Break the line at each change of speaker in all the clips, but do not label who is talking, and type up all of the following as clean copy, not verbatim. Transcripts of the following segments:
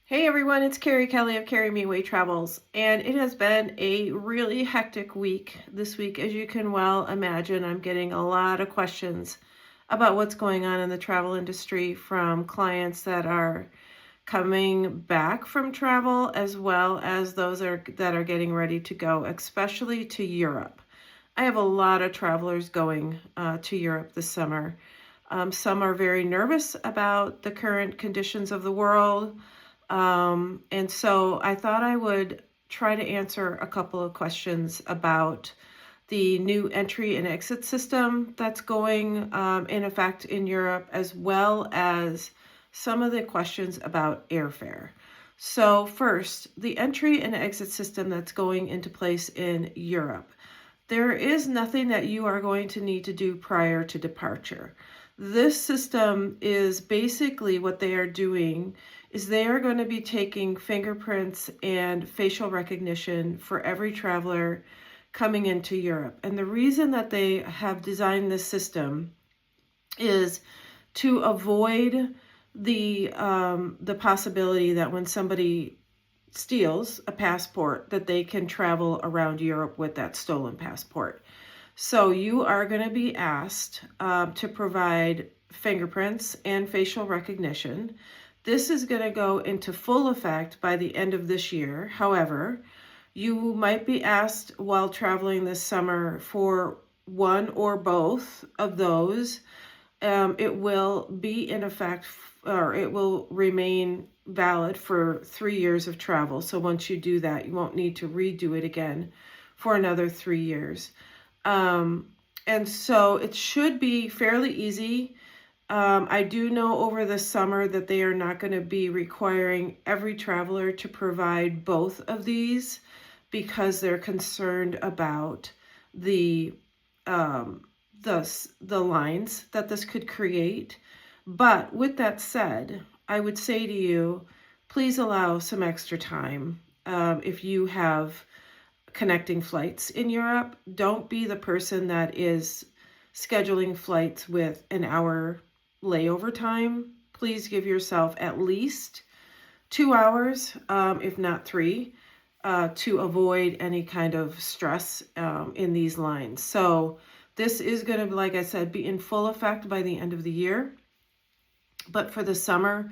Hey everyone, it's Carrie Kelly of Carry Me Away Travels, and it has been a really hectic week this week. As you can well imagine, I'm getting a lot of questions about what's going on in the travel industry from clients that are coming back from travel, as well as those that are getting ready to go, especially to Europe. I have a lot of travelers going to Europe this summer. Some are very nervous about the current conditions of the world. And so I thought I would try to answer a couple of questions about the new entry and exit system that's going in effect in Europe, as well as some of the questions about airfare. So first, the entry and exit system that's going into place in Europe. There is nothing that you are going to need to do prior to departure. This system is basically what they are doing is they are going to be taking fingerprints and facial recognition for every traveler coming into Europe. And the reason that they have designed this system is to avoid the possibility that when somebody steals a passport, that they can travel around Europe with that stolen passport. So you are going to be asked to provide fingerprints and facial recognition. This is going to go into full effect by the end of this year. However, you might be asked while traveling this summer for one or both of those. It will be in effect, or it will remain valid for 3 years of travel. So once you do that, you won't need to redo it again for another 3 years. And so it should be fairly easy. I do know over the summer that they are not going to be requiring every traveler to provide both of these because they're concerned about the lines that this could create. But with that said, I would say to you, please allow some extra time. If you have connecting flights in Europe, don't be the person that is scheduling flights with an hour layover time. Please give yourself at least 2 hours, if not 3, to avoid any kind of stress in these lines. So this is going to, like I said, be in full effect by the end of the year. But for the summer,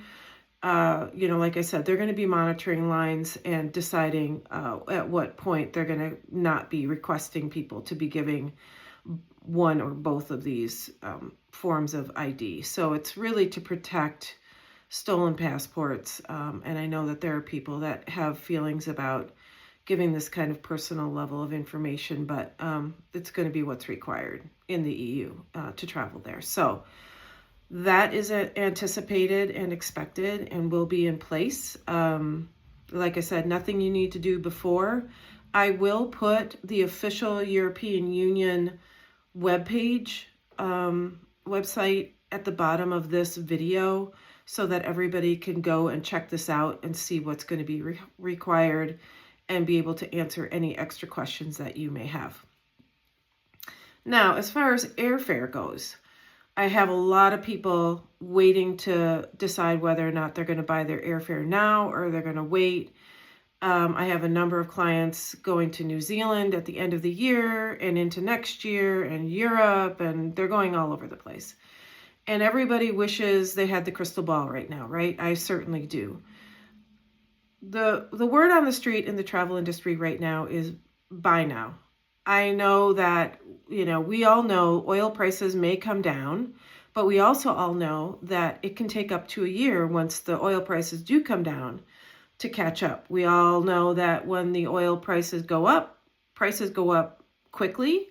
like I said, they're going to be monitoring lines and deciding at what point they're going to not be requesting people to be giving one or both of these forms of ID. So it's really to protect stolen passports. And I know that there are people that have feelings about giving this kind of personal level of information, but it's going to be what's required in the EU to travel there. So that is anticipated and expected and will be in place. Like I said, nothing you need to do before. I will put the official European Union webpage, website at the bottom of this video so that everybody can go and check this out and see what's going to be required and be able to answer any extra questions that you may have. Now, as far as airfare goes, I have a lot of people waiting to decide whether or not they're going to buy their airfare now or they're going to wait. I have a number of clients going to New Zealand at the end of the year and into next year and Europe, and they're going all over the place. And everybody wishes they had the crystal ball right now, right? I certainly do. The word on the street in the travel industry right now is buy now. I know that, we all know oil prices may come down, but we also all know that it can take up to a year once the oil prices do come down to catch up. We all know that when the oil prices go up quickly,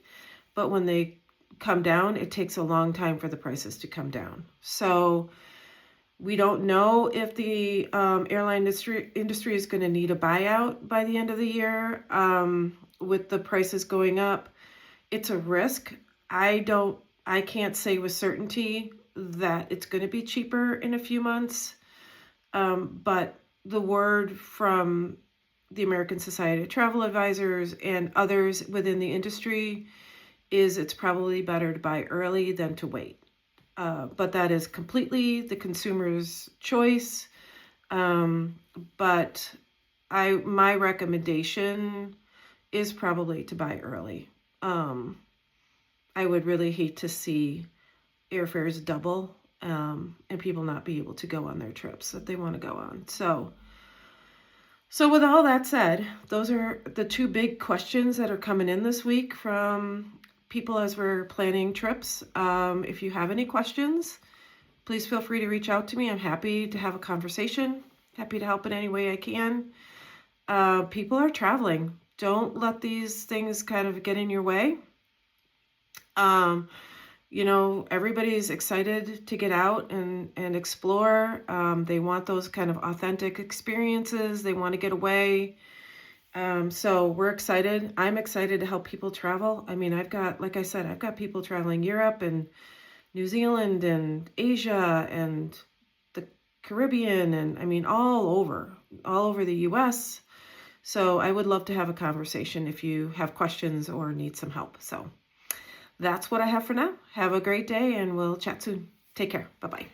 but when they come down, it takes a long time for the prices to come down. So we don't know if the airline industry is going to need a buyout by the end of the year. With the prices going up, it's a risk. I can't say with certainty that it's going to be cheaper in a few months. But the word from the American Society of Travel Advisors and others within the industry is it's probably better to buy early than to wait. But that is completely the consumer's choice. Um, but my recommendation is probably to buy early. I would really hate to see airfares double, and people not be able to go on their trips that they want to go on. So with all that said, those are the two big questions that are coming in this week from people as we're planning trips. If you have any questions, please feel free to reach out to me. I'm happy to have a conversation, happy to help in any way I can. People are traveling. Don't let these things kind of get in your way. Everybody's excited to get out and explore. They want those kind of authentic experiences. They want to get away. So we're excited. I'm excited to help people travel. I mean, like I said, I've got people traveling Europe and New Zealand and Asia and the Caribbean and I mean, all over the US. So I would love to have a conversation if you have questions or need some help. So that's what I have for now. Have a great day and we'll chat soon. Take care. Bye-bye.